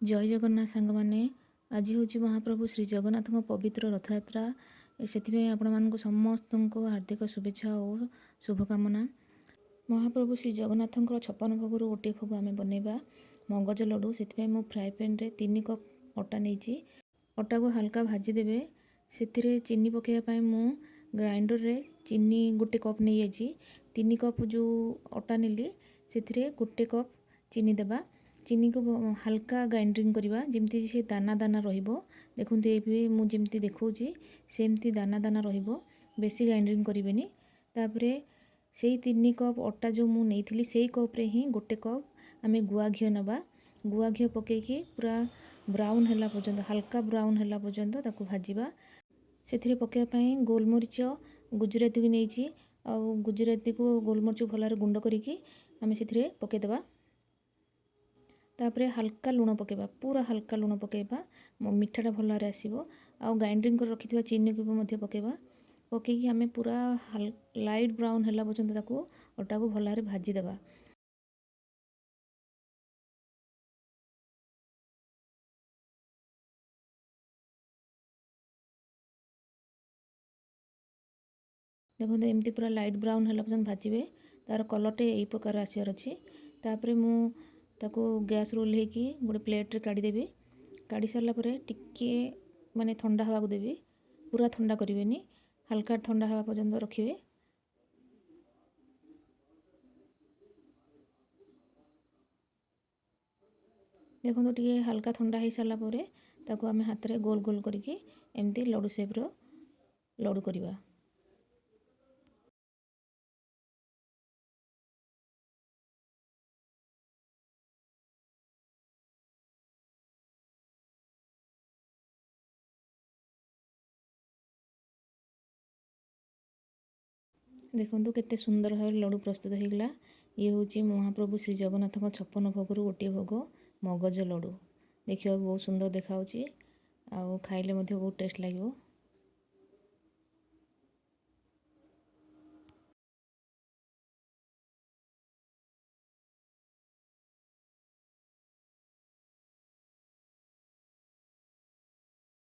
जय जगन्नाथ सांग मैंने आज हूँ महाप्रभु श्री जगन्नाथ पवित्र रथयात्रा से आपण समस्त को हार्दिक शुभेच्छा और शुभकामना। महाप्रभु श्री जगन्नाथ 56 भोग गोटे भोग आम बनवा मगज लड्डू से फ्राए पैन रे 3 कप अटा नहीं अटा को हल्का भाजीदेवे से चीनी पकाइवाई मु ग्राइंडर रे चीनी गोटे कप नहीं जाइए 3 कप जो अटा नेली से गोटे कप चीनी देवा चीनी को हल्का ग्राइंडिंग करवा जमती से दाना दाना देखते ये मुझे देखी सेमती दाना दाना बेसी ग्राइंडिंग करें तापर से 3 कप अटा जो मुझे से कप्रे ही गोटे कप आम गुआ घी नवा गुआ घी पकईकि पूरा ब्राउन है पर्यंत हल्का ब्राउन है पर्यंत ताको भाजवा से पकाइवाई गोलमरीच गुजराती भी नहीं गुजराती को गोलमरीच भल गुंड करके आम से पकईदेवा तापर हल्का लुण पकेबा पूरा हल्का लुण पकेबा मिठाटा भल आसो आउ ग्राइंडिंग कर रखि चीनी को भी पकेबा पकईकि आम पूरा लाइट ब्राउन है पर्यंत अटा को भल भाजीदेवा। देखो एमती पूरा लाइट ब्राउन है पर्यंत भाजबे तार कलरटे यही प्रकार आसबार अच्छी तापर मुझे गैस रू ओल्हेकी गोटे प्लेट रे काढ़ीदेवी काढ़ी सारापर टिके माने ठंडा हवा देवी पूरा ठंडा करें हल्का ठंडा हवा पर्यंत रखिए। देखो टे हल्का ठंडा हो सारापर ताको आम हाथ में गोल गोल करके एमती लड्डू शेप्र लड्डू करवा। देखो केते सुंदर भाव लड्डू प्रस्तुत होगा। ये हूँ महाप्रभु श्री जगन्नाथ 56 भोग गोटे भोग मगज लड्डू देखा बहुत सुंदर देखा खाइले बहुत टेस्ट लगे।